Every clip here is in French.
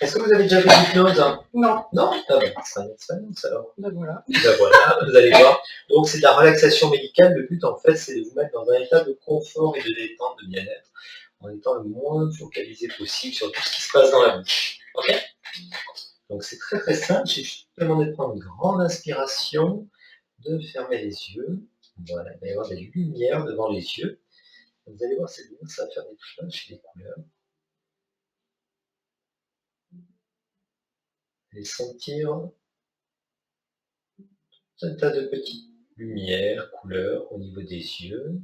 Est-ce que vous avez déjà fait de l'hypnose? Non. Non? Ah ben, c'est un expérience alors. Ben voilà. Ben voilà, vous allez voir. Donc c'est de la relaxation médicale. Le but en fait, c'est de vous mettre dans un état de confort et de détente, de bien-être, en étant le moins focalisé possible sur tout ce qui se passe dans la bouche. Ok? Donc c'est très très simple. J'ai juste demandé de prendre une grande inspiration, de fermer les yeux. Voilà, il va y avoir des lumières devant les yeux. Vous allez voir, c'est bien, ça va faire des flashs et des couleurs. Et sentir un tas de petites lumières, couleurs au niveau des yeux,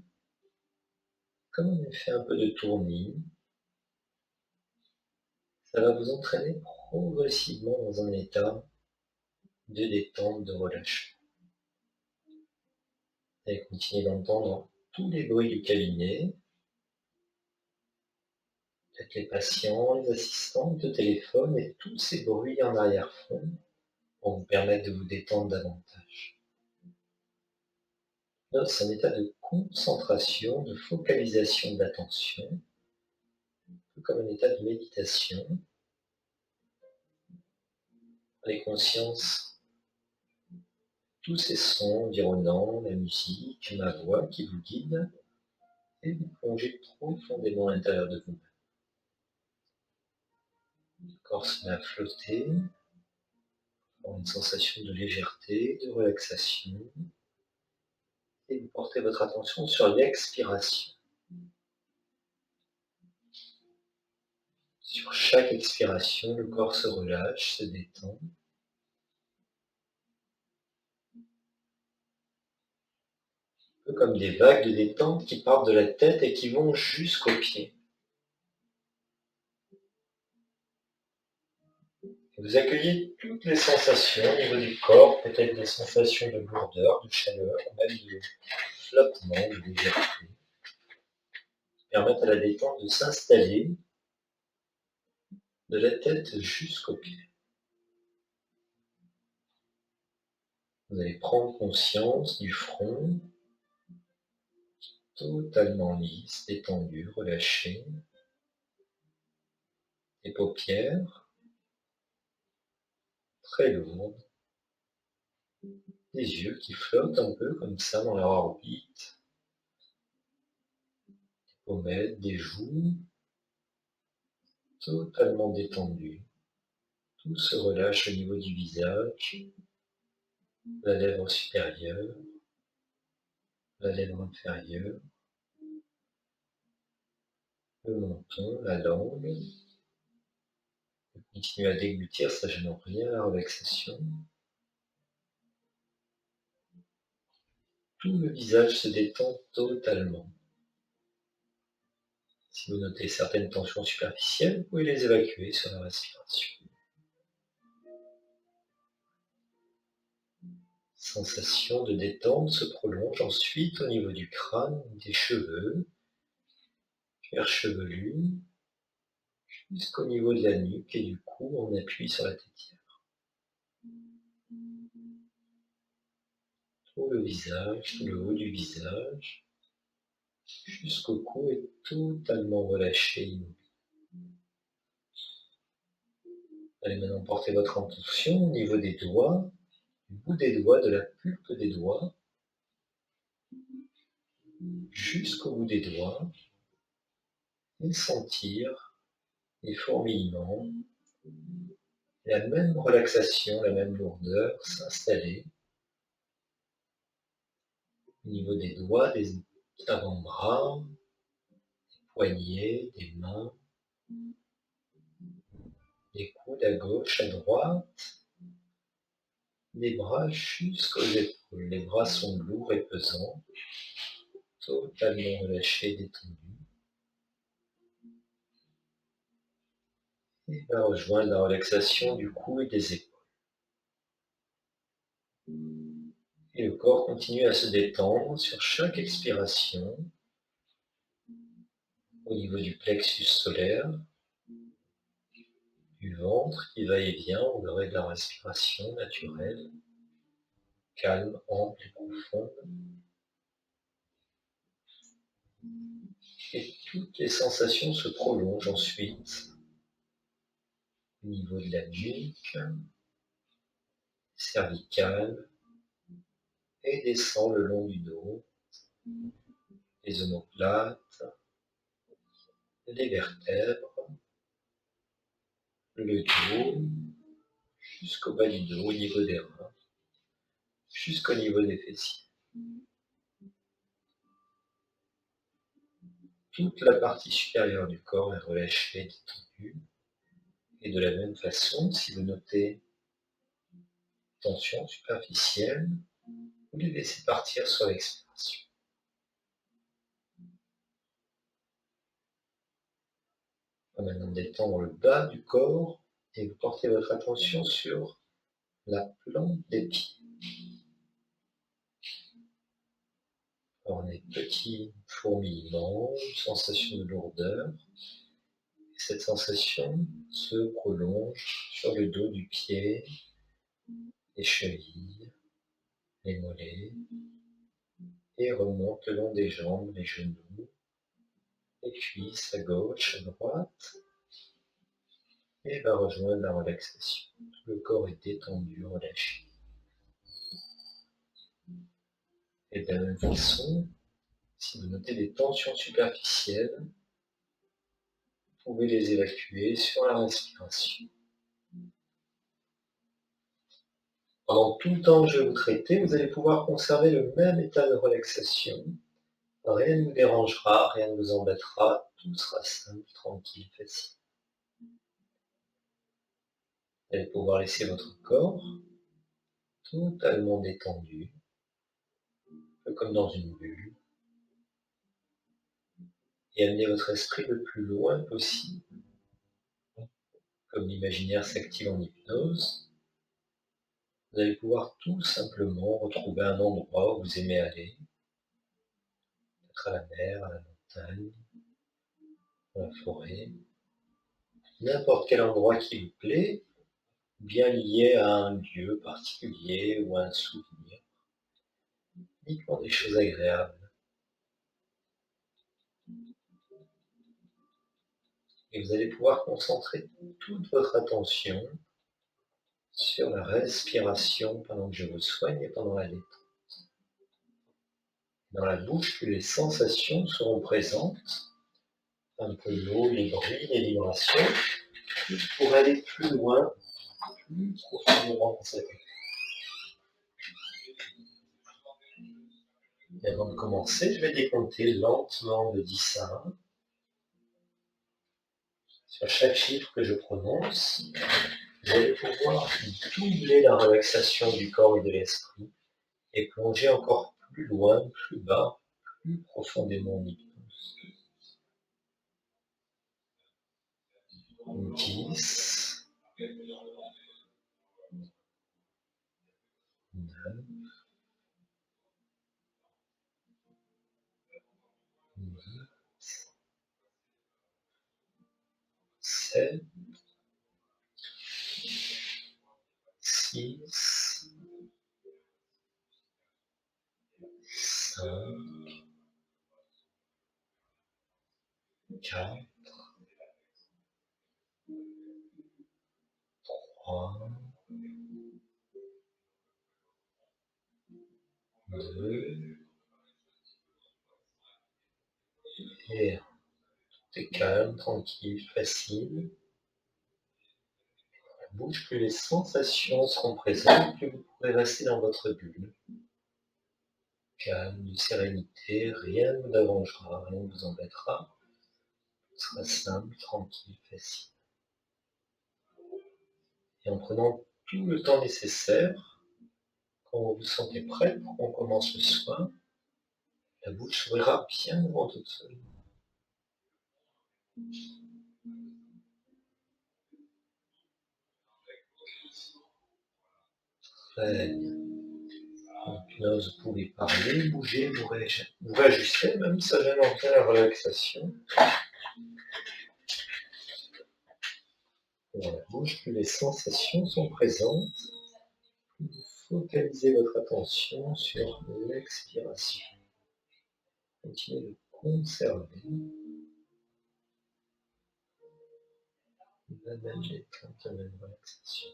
comme on fait un peu de tournis. Ça va vous entraîner progressivement dans un état de détente, de relâchement. Vous allez continuer d'entendre tous les bruits du cabinet, peut-être les patients, les assistantes de téléphone et tous ces bruits en arrière-fond pour vous permettre de vous détendre davantage. Là, c'est un état de concentration, de focalisation d'attention, un peu comme un état de méditation. Prenez conscience de tous ces sons environnants, la musique, ma voix qui vous guide, et vous plongez profondément à l'intérieur de vous. Le corps se met à flotter, avoir une sensation de légèreté, de relaxation, et vous portez votre attention sur l'expiration. Sur chaque expiration, le corps se relâche, se détend. Un peu comme des vagues de détente qui partent de la tête et qui vont jusqu'aux pieds. Vous accueillez toutes les sensations au niveau du corps, peut-être des sensations de lourdeur, de chaleur, même de flottement, de légèreté, qui permettent à la détente de s'installer de la tête jusqu'aux pieds. Vous allez prendre conscience du front, totalement lisse, détendu, relâché, les paupières, très lourdes, les yeux qui flottent un peu comme ça dans leur orbite, des pommettes, des joues, totalement détendues. Tout se relâche au niveau du visage, la lèvre supérieure, la lèvre inférieure, le menton, la langue. Continuez à déglutir, ça gêne rien, la relaxation. Tout le visage se détend totalement. Si vous notez certaines tensions superficielles, vous pouvez les évacuer sur la respiration. Sensation de détente se prolonge ensuite au niveau du crâne, des cheveux, cuir chevelu, jusqu'au niveau de la nuque et du cou, on appuie sur la tétière. Tout le visage, tout le haut du visage, jusqu'au cou est totalement relâché, immobile. Allez maintenant porter votre attention au niveau des doigts, du bout des doigts, de la pulpe des doigts, jusqu'au bout des doigts, et sentir les fourmillements, la même relaxation, la même lourdeur s'installer au niveau des doigts, des avant-bras, des poignets, des mains, des coudes à gauche, à droite, des bras jusqu'aux épaules. Les bras sont lourds et pesants, totalement relâchés, détendus. Et va rejoindre la relaxation du cou et des épaules. Et le corps continue à se détendre sur chaque expiration au niveau du plexus solaire, du ventre qui va et vient au gré de la respiration naturelle, calme, ample et profonde. Et toutes les sensations se prolongent ensuite au niveau de la nuque, cervicale, et descend le long du dos, les omoplates, les vertèbres, le dos, jusqu'au bas du dos, au niveau des reins, jusqu'au niveau des fessiers. Toute la partie supérieure du corps est relâchée, détendue. Et de la même façon, si vous notez tension superficielle, vous les laissez partir sur l'expiration. On va maintenant détendre le bas du corps et vous portez votre attention sur la plante des pieds. Alors, on a des petits fourmillements, une sensation de lourdeur. Et cette sensation se prolonge sur le dos du pied, les chevilles, les mollets, et remonte le long des jambes, les genoux, les cuisses à gauche, à droite, et va rejoindre la relaxation. Tout le corps est détendu, relâché. Et de la même façon, si vous notez des tensions superficielles, vous pouvez les évacuer sur la respiration. Pendant tout le temps que je vais vous traiter, vous allez pouvoir conserver le même état de relaxation. Rien ne vous dérangera, rien ne vous embêtera, tout sera simple, tranquille, facile. Vous allez pouvoir laisser votre corps totalement détendu, un peu comme dans une bulle, et amener votre esprit le plus loin possible. Comme l'imaginaire s'active en hypnose, vous allez pouvoir tout simplement retrouver un endroit où vous aimez aller, peut-être à la mer, à la montagne, dans la forêt, n'importe quel endroit qui vous plaît, bien lié à un lieu particulier ou à un souvenir, uniquement des choses agréables. Et vous allez pouvoir concentrer toute votre attention sur la respiration pendant que je vous soigne et pendant la détente. Dans la bouche, plus les sensations seront présentes, un peu l'eau, les bruits, les vibrations, pour aller plus loin, plus profondément dans sa tête. Et avant de commencer, je vais décompter lentement de 10 à 1. Sur chaque chiffre que je prononce, vous allez pouvoir doubler la relaxation du corps et de l'esprit et plonger encore plus loin, plus bas, plus profondément en hypnose. 10, 9, 8, 7, 6, 5, 4, 3, 2, et 1. C'est calme, tranquille, facile. La bouche, plus les sensations seront présentes, plus vous pourrez rester dans votre bulle. Calme, de sérénité, rien ne vous dérangera, rien ne vous embêtera. Ce sera simple, tranquille, facile. Et en prenant tout le temps nécessaire, quand vous vous sentez prêt pour qu'on commence le soin, la bouche s'ouvrira bien devant toute seule. Très bien. Donc là, vous pouvez parler, bouger, vous réajuster, même si ça vient d'entrer la relaxation. Dans la bouche, plus les sensations sont présentes, plus vous focalisez votre attention sur l'expiration. Continuez de conserver La même détente, la même relaxation.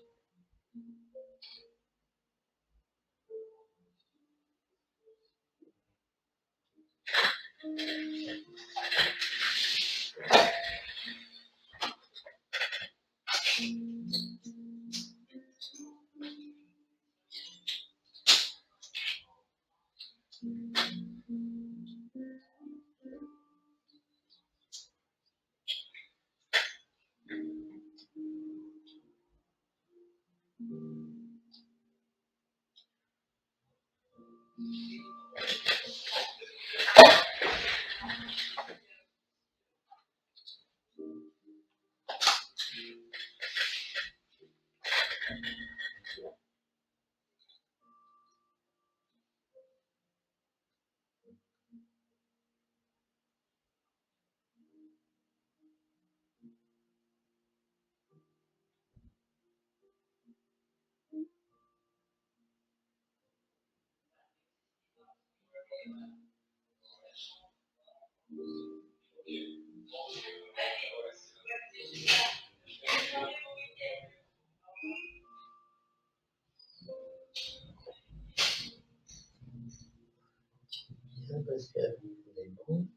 Bien passer à vous les bons,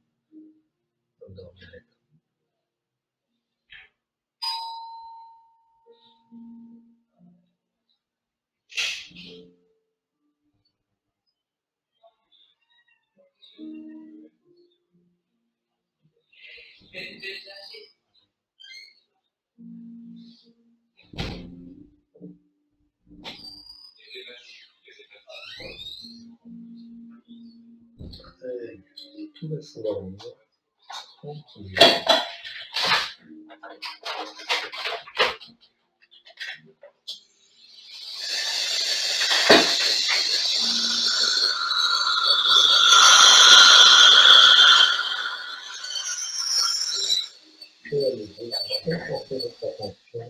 endormir. Tout va s'endormir tranquille. Et à nouveau, concentrez votre attention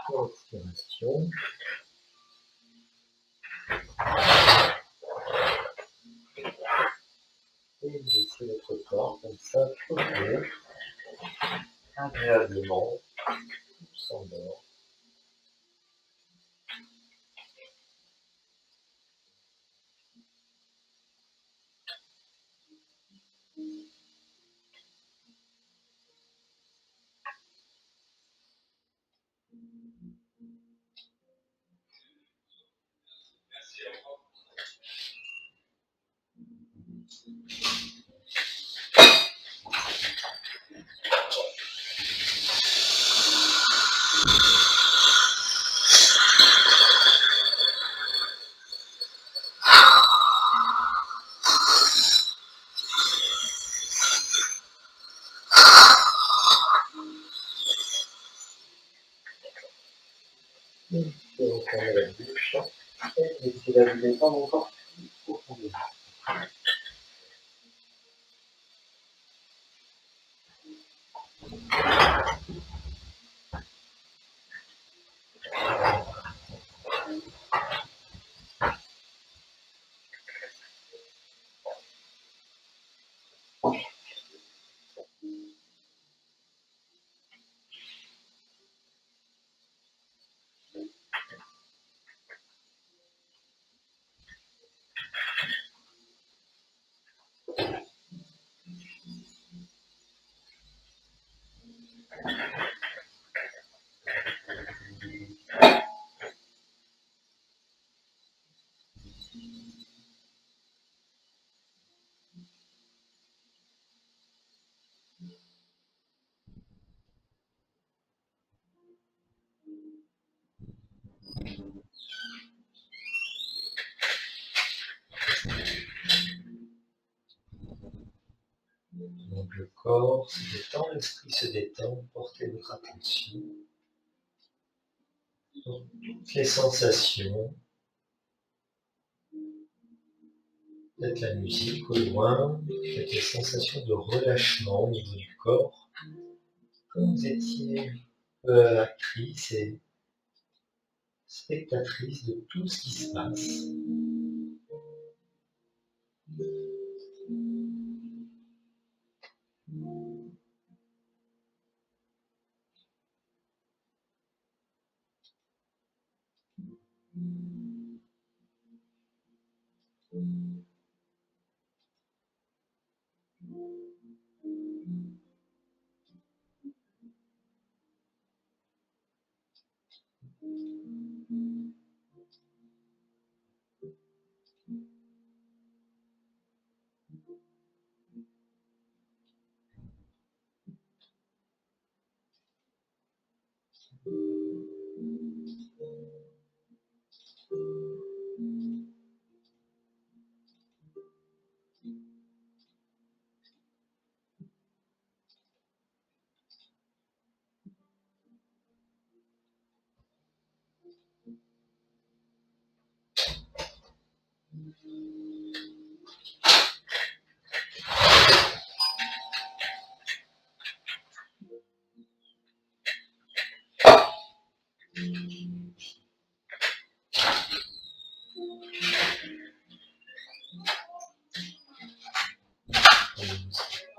sur l'expiration. Et laissez votre corps comme ça flotter agréablement, tout s'endort. Et refermez la bouche et laissez-la vous détendre encore plus profondément. Donc le corps se détend, l'esprit se détend, portez votre attention sur toutes les sensations, peut-être la musique au loin, peut-être les sensations de relâchement au niveau du corps, comme vous étiez actrice et spectatrice de tout ce qui se passe.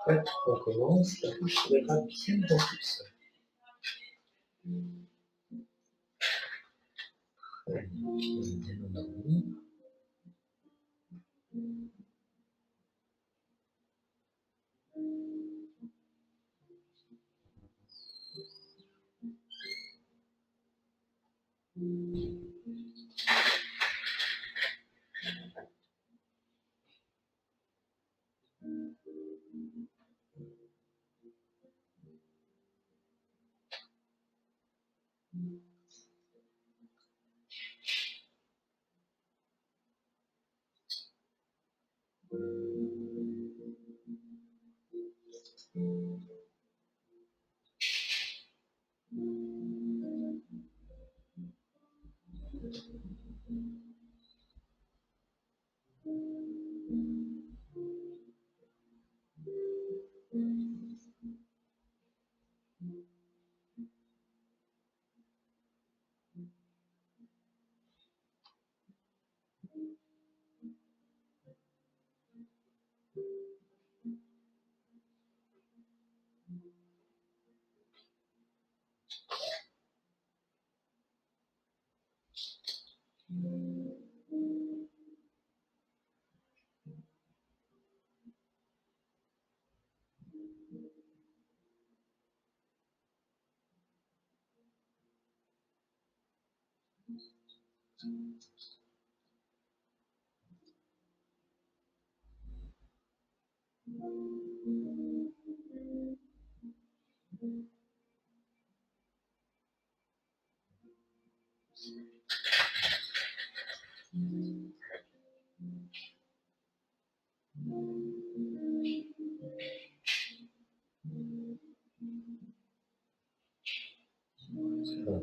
Ouais, on commence, la bouche se mettra bien dans tout seul. Bien endormi.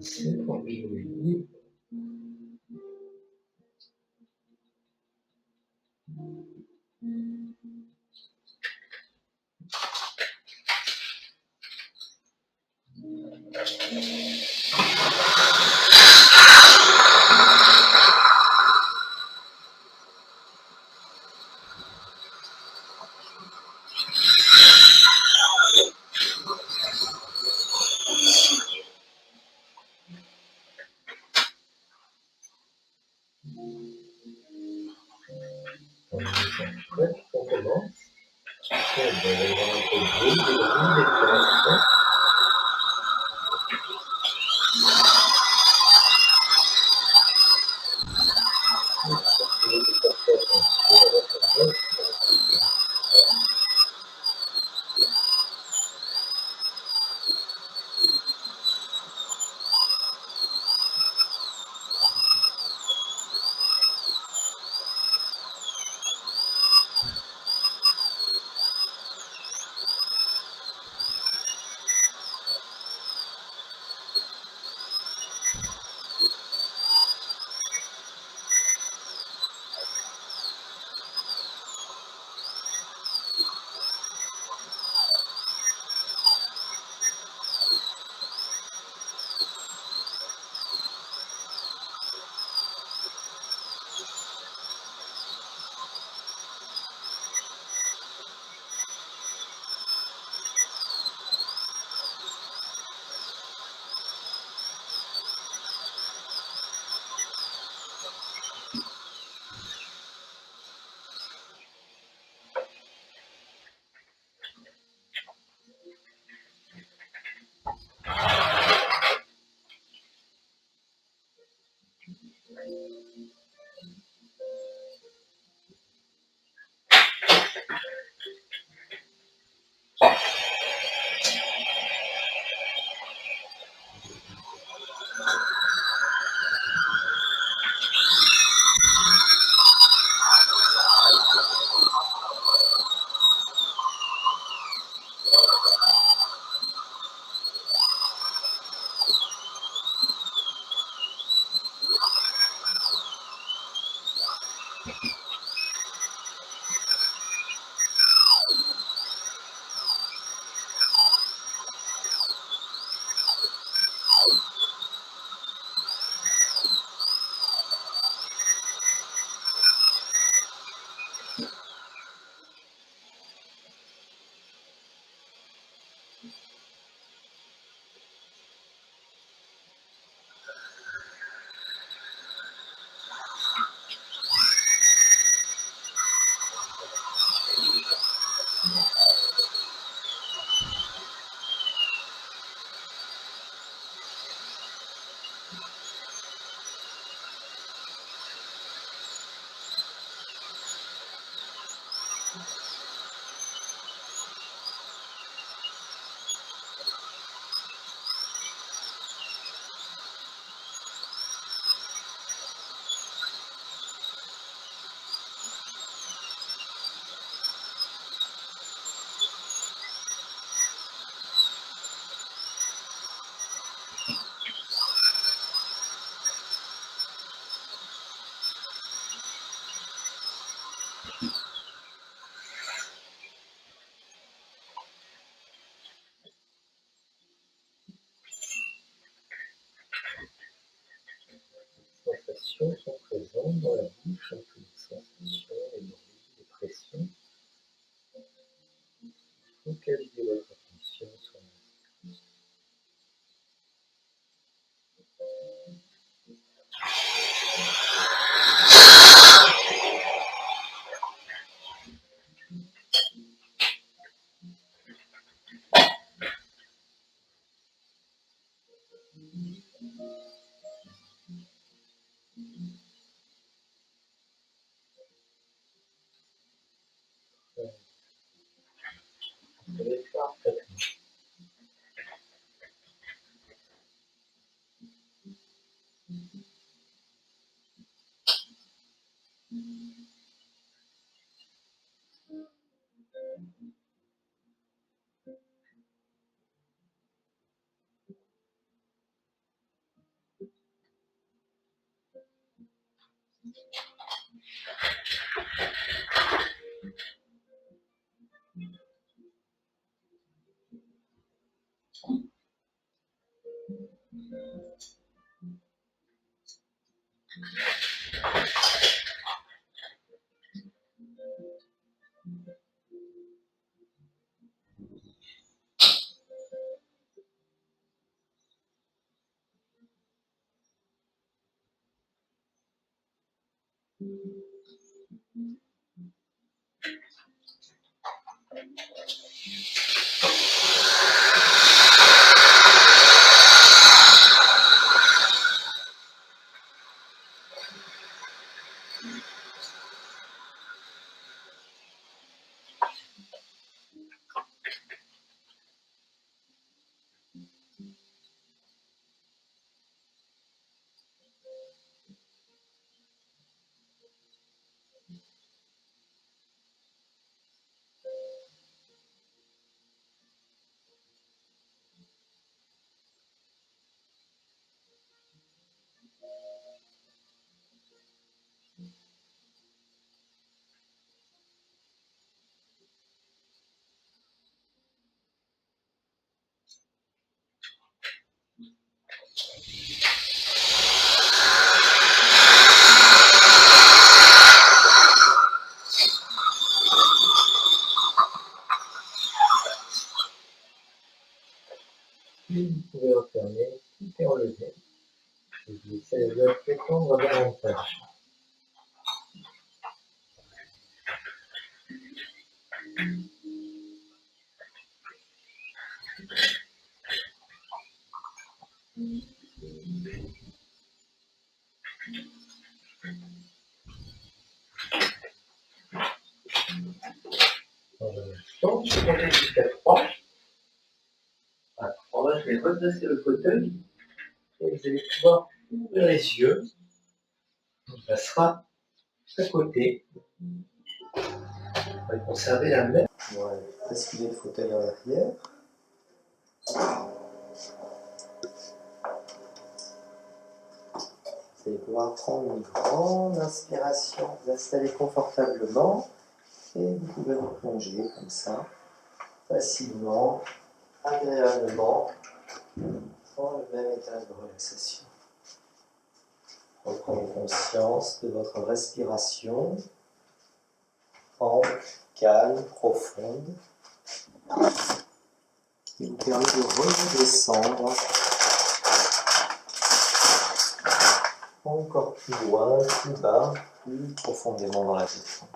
C'est pour lui. On commence. On va avoir un peu de bruit, des vibrations. Sensations sont présentes dans la bouche, un peu de sensations, les bruits, les pressions. Focalisez votre attention sur la respiration. Vous allez faire parfaitement. Puis vous pouvez refermer, tout est enlevé. Et vous laissez les doigts détendre davantage. Dans un instant, je vais compter jusqu'à 3. À 3, je vais redresser le fauteuil et vous allez pouvoir ouvrir les yeux. On passera à côté. On va conserver la même. Voilà, basculer le fauteuil en arrière. Vous allez pouvoir prendre une grande inspiration, vous installer confortablement et vous pouvez vous plonger comme ça, facilement, agréablement. dans le même état de relaxation. Reprenez conscience de votre respiration ample, calme, profonde, qui vous permet de redescendre encore plus loin, plus bas, plus profondément dans la détente.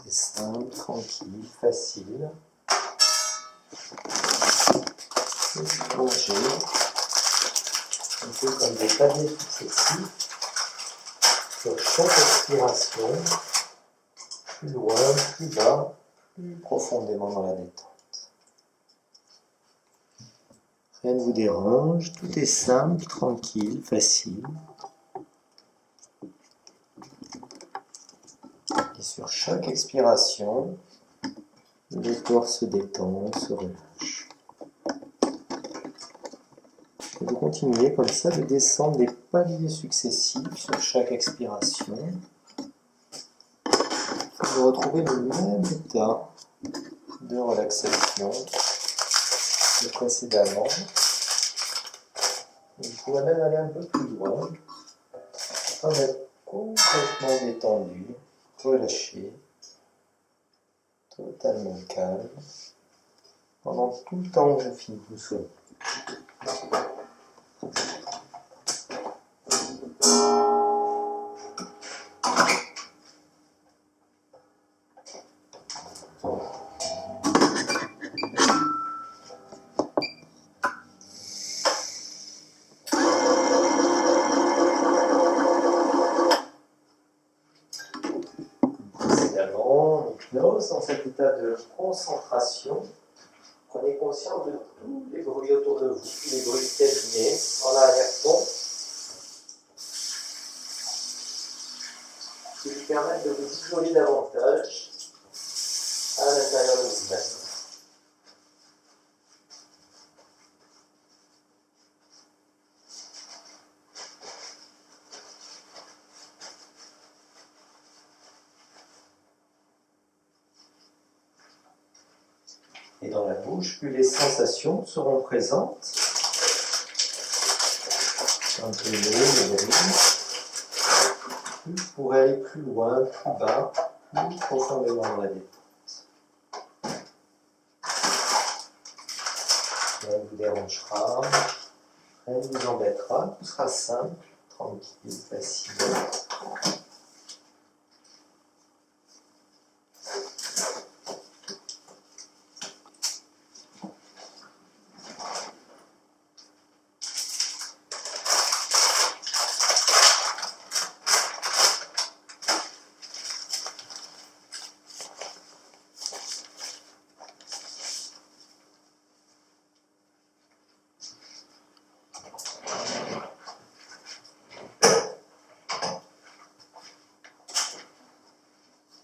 C'est simple, tranquille, facile. Et plonger, un peu comme des paliers successifs, sur chaque expiration, plus loin, plus bas, plus profondément dans la détente. Rien ne vous dérange, tout est simple, tranquille, facile. Et sur chaque expiration, le corps se détend, se relâche. Et vous continuez comme ça de descendre des paliers successifs sur chaque expiration. Vous retrouvez le même état de relaxation que précédemment. Vous pouvez même aller un peu plus loin, afin d'être complètement détendu, relâché, totalement calme, pendant tout le temps que vous soyez. Dans cet état de concentration, prenez conscience de tous les bruits autour de vous, tous les bruits du cabinet, en arrière-fond, qui vous permettent de vous isoler davantage à l'intérieur de vous-même. Et dans la bouche, plus les sensations seront présentes, un peu l'eau, le bruit, plus vous pourrez aller plus loin, plus bas, plus profondément dans la détente. Rien ne vous dérangera, rien ne vous embêtera, tout sera simple, tranquille, facile.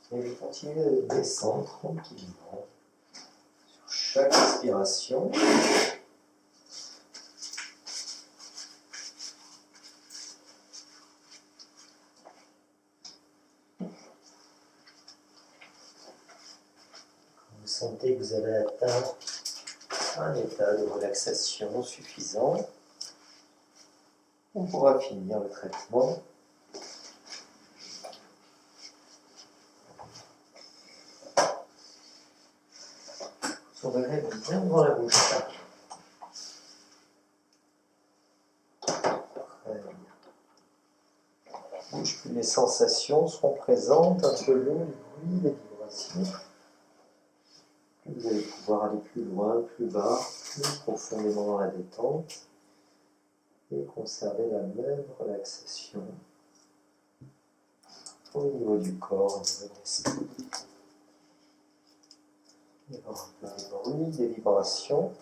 Et vous continuez de descendre tranquillement sur chaque expiration. Vous sentez que vous avez atteint un état de relaxation suffisant. On pourra finir le traitement. Sourire bien devant la bouche. Très bien. Bouche, plus les sensations seront présentes, un peu l'eau, le bruit, les vibrations. Vous allez pouvoir aller plus loin, plus bas, plus profondément dans la détente et conserver la même relaxation au niveau du corps, au niveau de l'esprit. Il y aura un peu des bruits, des vibrations.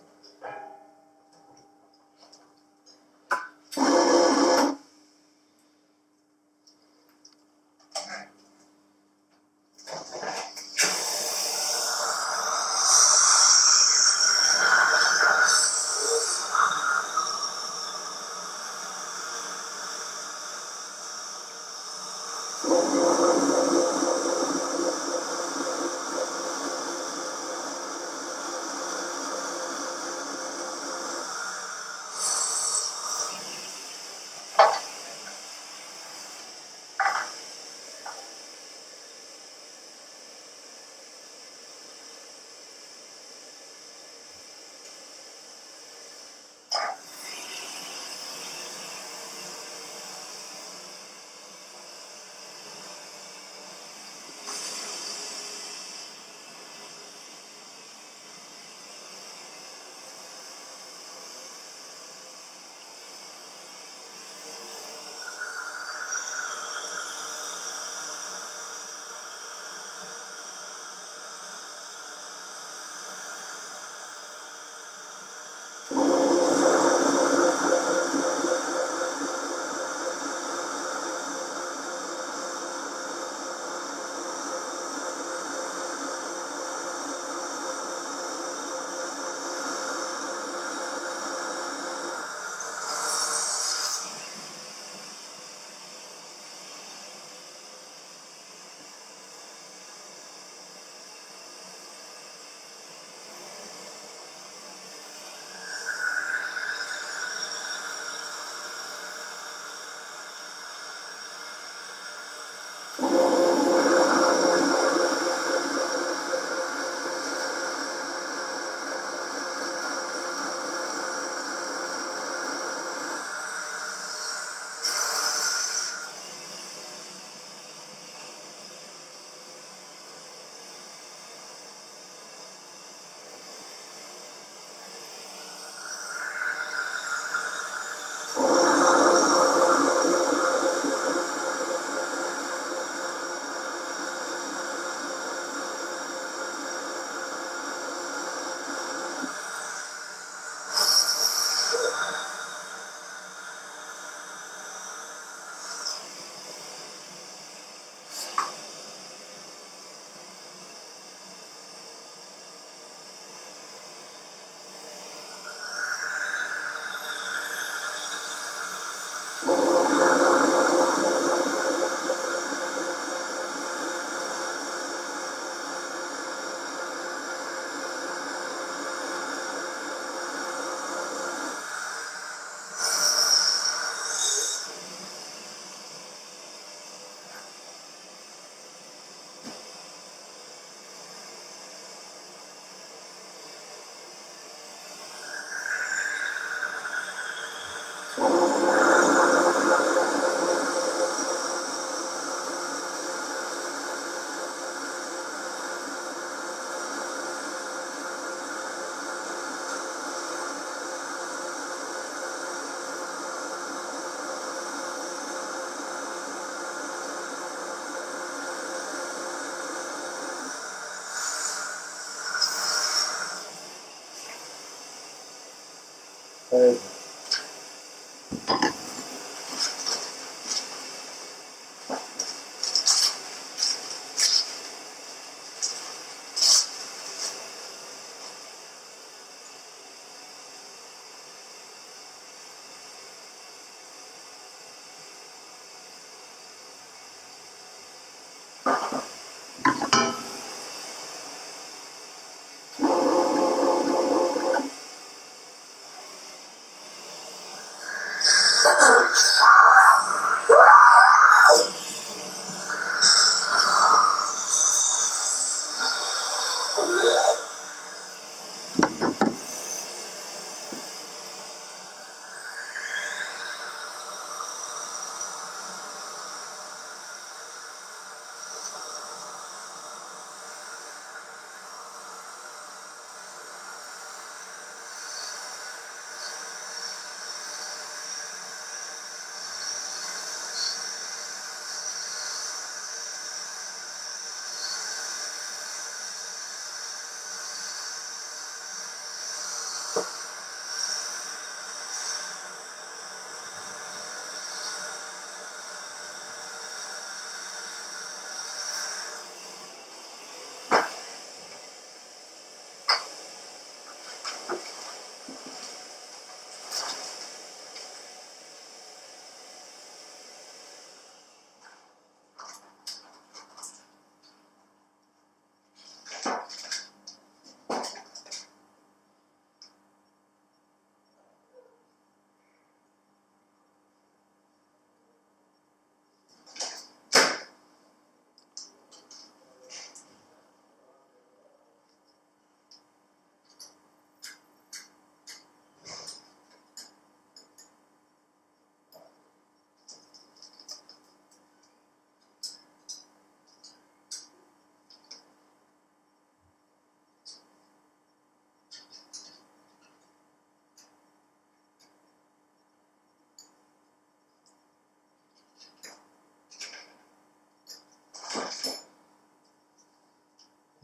13.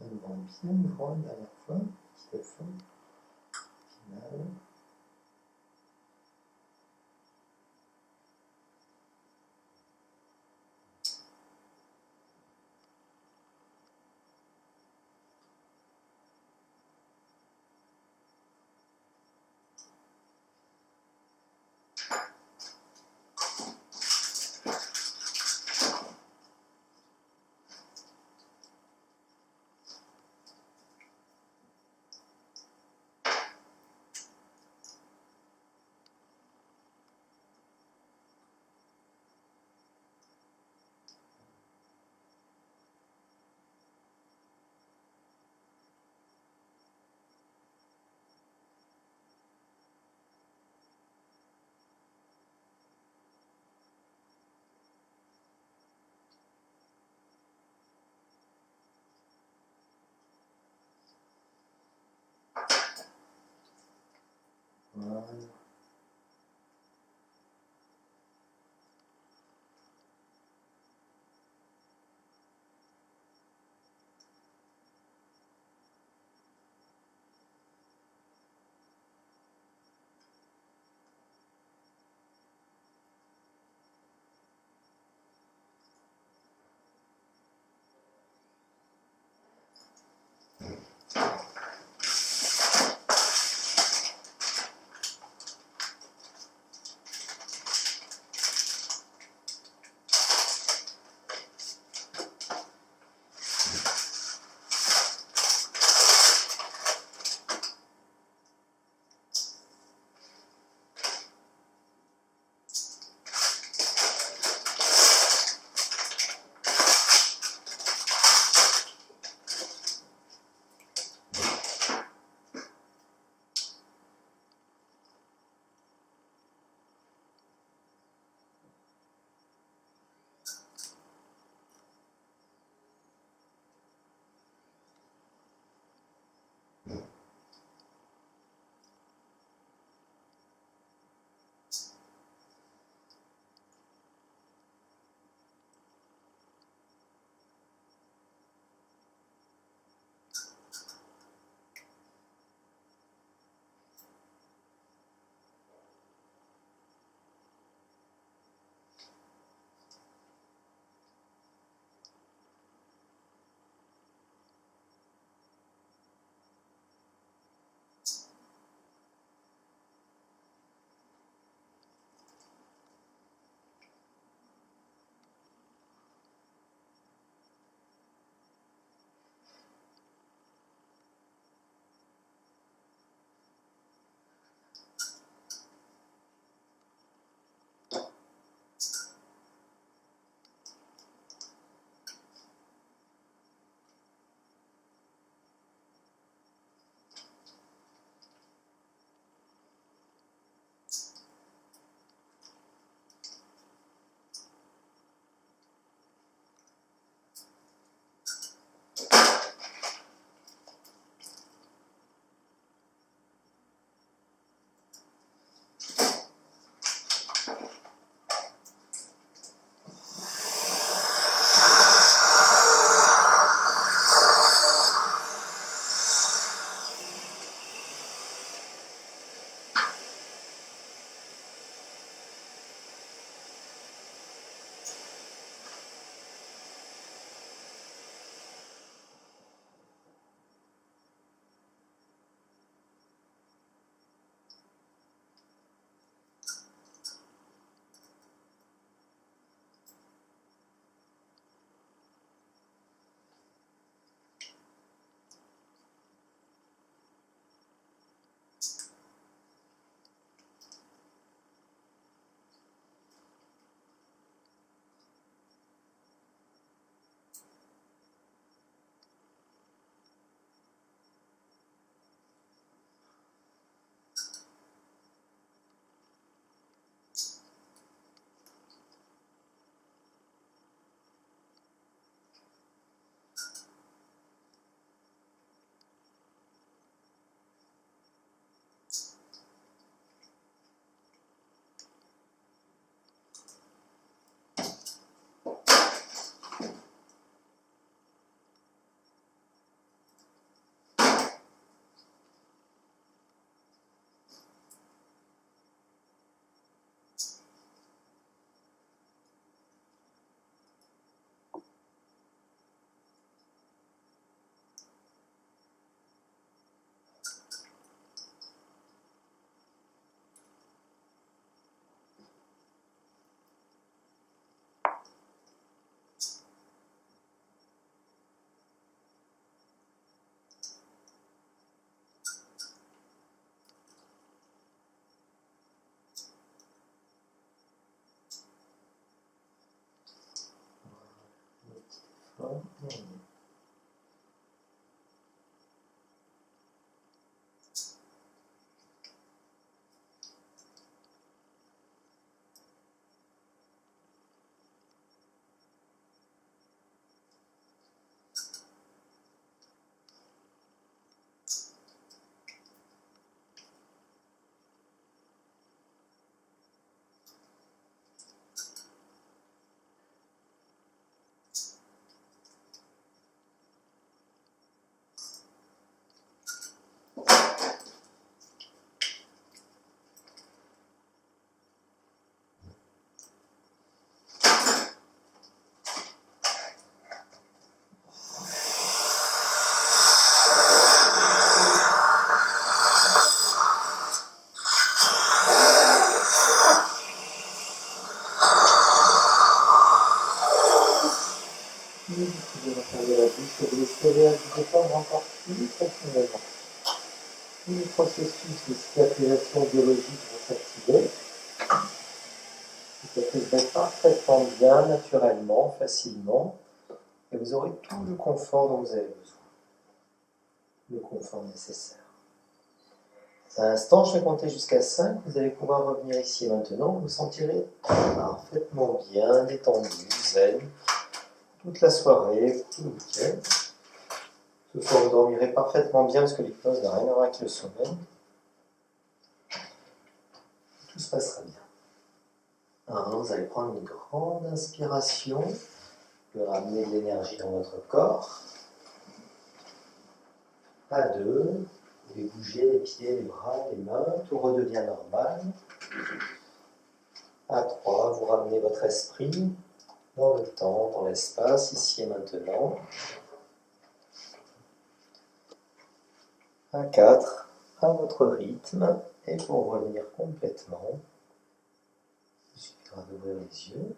On va bien grand la dernière fois, petit effort final. Voilà. plus profondément. Tous les processus de cicatrisation biologique vont s'activer. Vous cicatriserez parfaitement bien, naturellement, facilement, et vous aurez tout le confort dont vous avez besoin. Le confort nécessaire. À l'instant, je vais compter jusqu'à 5, vous allez pouvoir revenir ici et maintenant, vous sentirez parfaitement bien, détendu, zen, toute la soirée, tout le week-end. Ce soir, vous dormirez parfaitement bien parce que l'hypnose n'a rien à voir avec le sommeil. Tout se passera bien. Vous allez prendre une grande inspiration, de ramener de l'énergie dans votre corps. À 2, vous pouvez bouger les pieds, les bras, les mains, tout redevient normal. À 3, vous ramenez votre esprit dans le temps, dans l'espace, ici et maintenant. À 4, à votre rythme, et pour revenir complètement, il suffira d'ouvrir les yeux.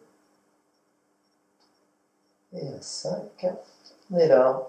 Et à 5, on est là.